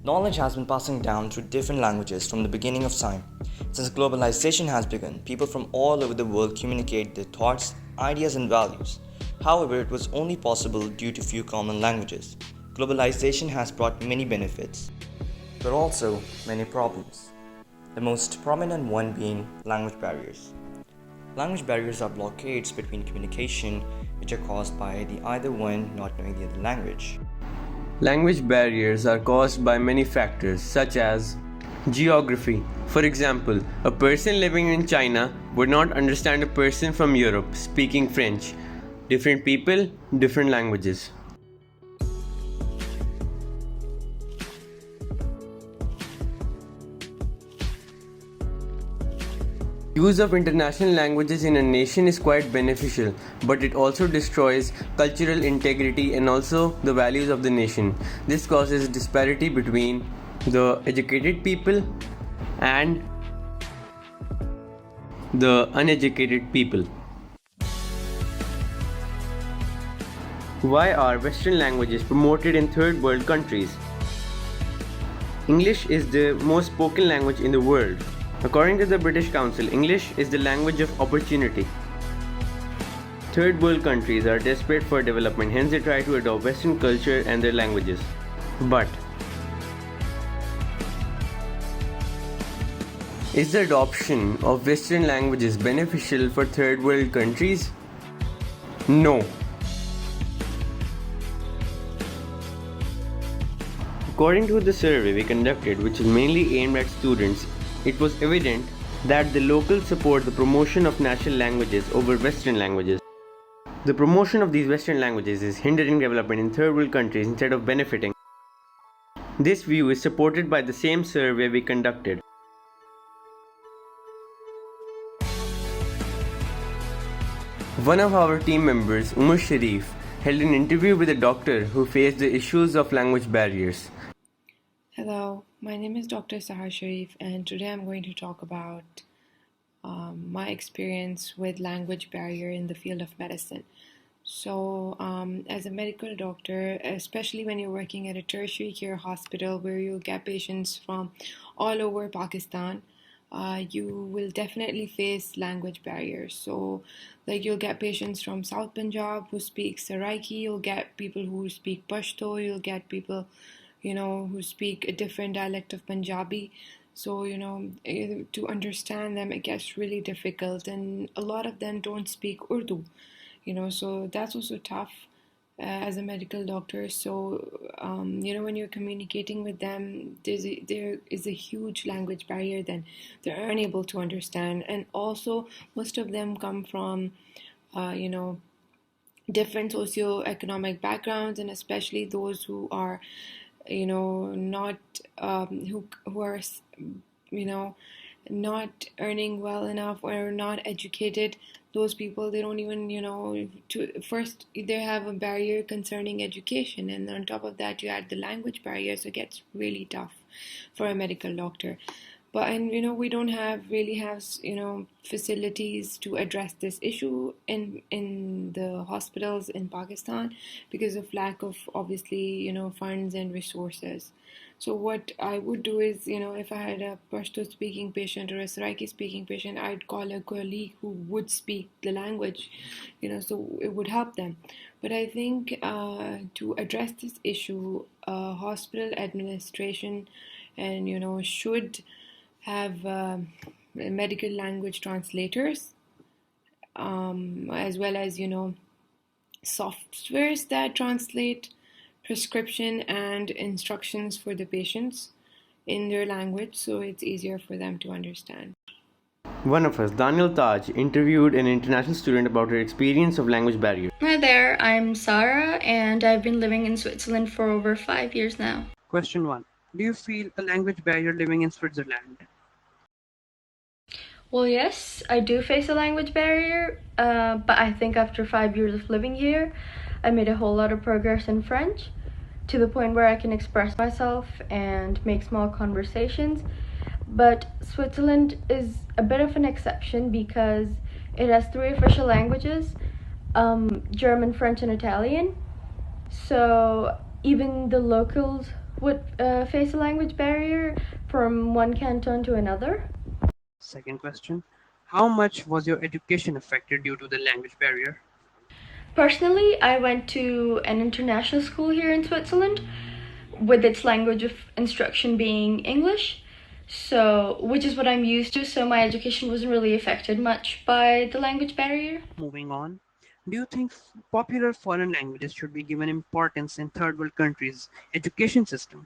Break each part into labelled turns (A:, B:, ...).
A: Knowledge has been passing down through different languages from the beginning of time. Since globalization has begun, people from all over the world communicate their thoughts, ideas, and values. However, it was only possible due to few common languages. Globalization has brought many benefits, but also many problems. The most prominent one being language barriers. Language barriers are blockades between communication which are caused by the either one not knowing the other language.
B: Language barriers are caused by many factors such as geography. For example, a person living in China would not understand a person from Europe speaking French. Different people, different languages. Use of international languages in a nation is quite beneficial, but it also destroys cultural integrity and also the values of the nation. This causes disparity between the educated people and the uneducated people. Why are Western languages promoted in third world countries? English is the most spoken language in the world. According to the British Council, English is the language of opportunity. Third world countries are desperate for development, hence they try to adopt Western culture and their languages. But is the adoption of Western languages beneficial for third world countries? No. According to the survey we conducted, which is mainly aimed at students, it was evident that the locals support the promotion of national languages over Western languages. The promotion of these Western languages is hindering development in third world countries instead of benefiting. This view is supported by the same survey we conducted. One of our team members, Umar Sharif, held an interview with a doctor who faced the issues of language barriers.
C: Hello, my name is Dr. Sahar Sharif, and today I'm going to talk about my experience with language barrier in the field of medicine. So, as a medical doctor, especially when you're working at a tertiary care hospital where you get patients from all over Pakistan, you will definitely face language barriers. So, like you'll get patients from South Punjab who speak Saraiki, you'll get people who speak Pashto, you'll get people who speak a different dialect of Punjabi. So, to understand them, it gets really difficult, and a lot of them don't speak Urdu, so that's also tough as a medical doctor. So, when you're communicating with them, there is a huge language barrier, then they're unable to understand. And also, most of them come from, different socio-economic backgrounds, and especially those who are not who are not earning well enough or not educated. Those people, they don't even to first they have a barrier concerning education, and on top of that you add the language barrier, so it gets really tough for a medical doctor. But we don't really have facilities to address this issue in the hospitals in Pakistan because of lack of obviously funds and resources. So what I would do is if I had a Pashto speaking patient or a Saraiki speaking patient, I'd call a colleague who would speak the language, so it would help them. But I think to address this issue, hospital administration and should have medical language translators, as well as softwares that translate prescription and instructions for the patients in their language, so it's easier for them to understand.
B: One of us, Daniel Taj, interviewed an international student about her experience of language barriers.
D: Hi there, I'm Sarah, and I've been living in Switzerland for over 5 years now.
E: Question 1. Do you feel a language barrier living in Switzerland?
D: Well, yes, I do face a language barrier, but I think after 5 years of living here, I made a whole lot of progress in French to the point where I can express myself and make small conversations. But Switzerland is a bit of an exception because it has 3 official languages, German, French, and Italian. So even the locals would face a language barrier from one canton to another.
E: Second question, how much was your education affected due to the language barrier?
D: Personally, I went to an international school here in Switzerland with its language of instruction being English. So, which is what I'm used to, so my education wasn't really affected much by the language barrier.
E: Moving on, do you think popular foreign languages should be given importance in third world countries' education system?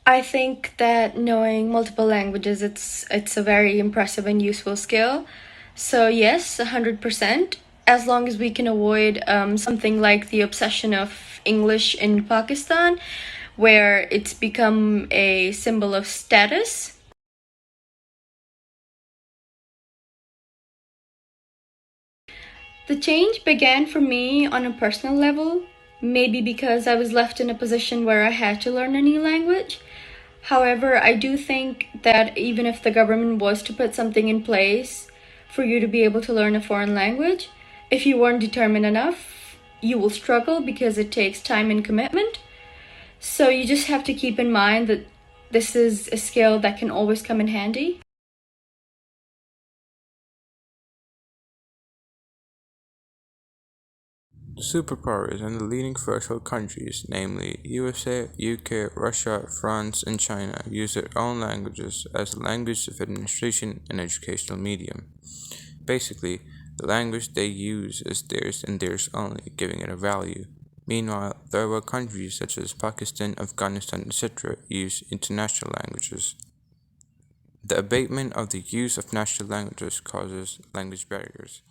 D: I think that knowing multiple languages it's a very impressive and useful skill. So yes, 100%. As long as we can avoid something like the obsession of English in Pakistan, where it's become a symbol of status. The change began for me on a personal level, maybe because I was left in a position where I had to learn a new language. However, I do think that even if the government was to put something in place for you to be able to learn a foreign language, if you weren't determined enough, you will struggle because it takes time and commitment. So you just have to keep in mind that this is a skill that can always come in handy.
F: The superpowers and the leading first world countries, namely USA, UK, Russia, France, and China, use their own languages as the language of administration and educational medium. Basically, the language they use is theirs and theirs only, giving it a value. Meanwhile, third world countries such as Pakistan, Afghanistan, etc., use international languages. The abatement of the use of national languages causes language barriers.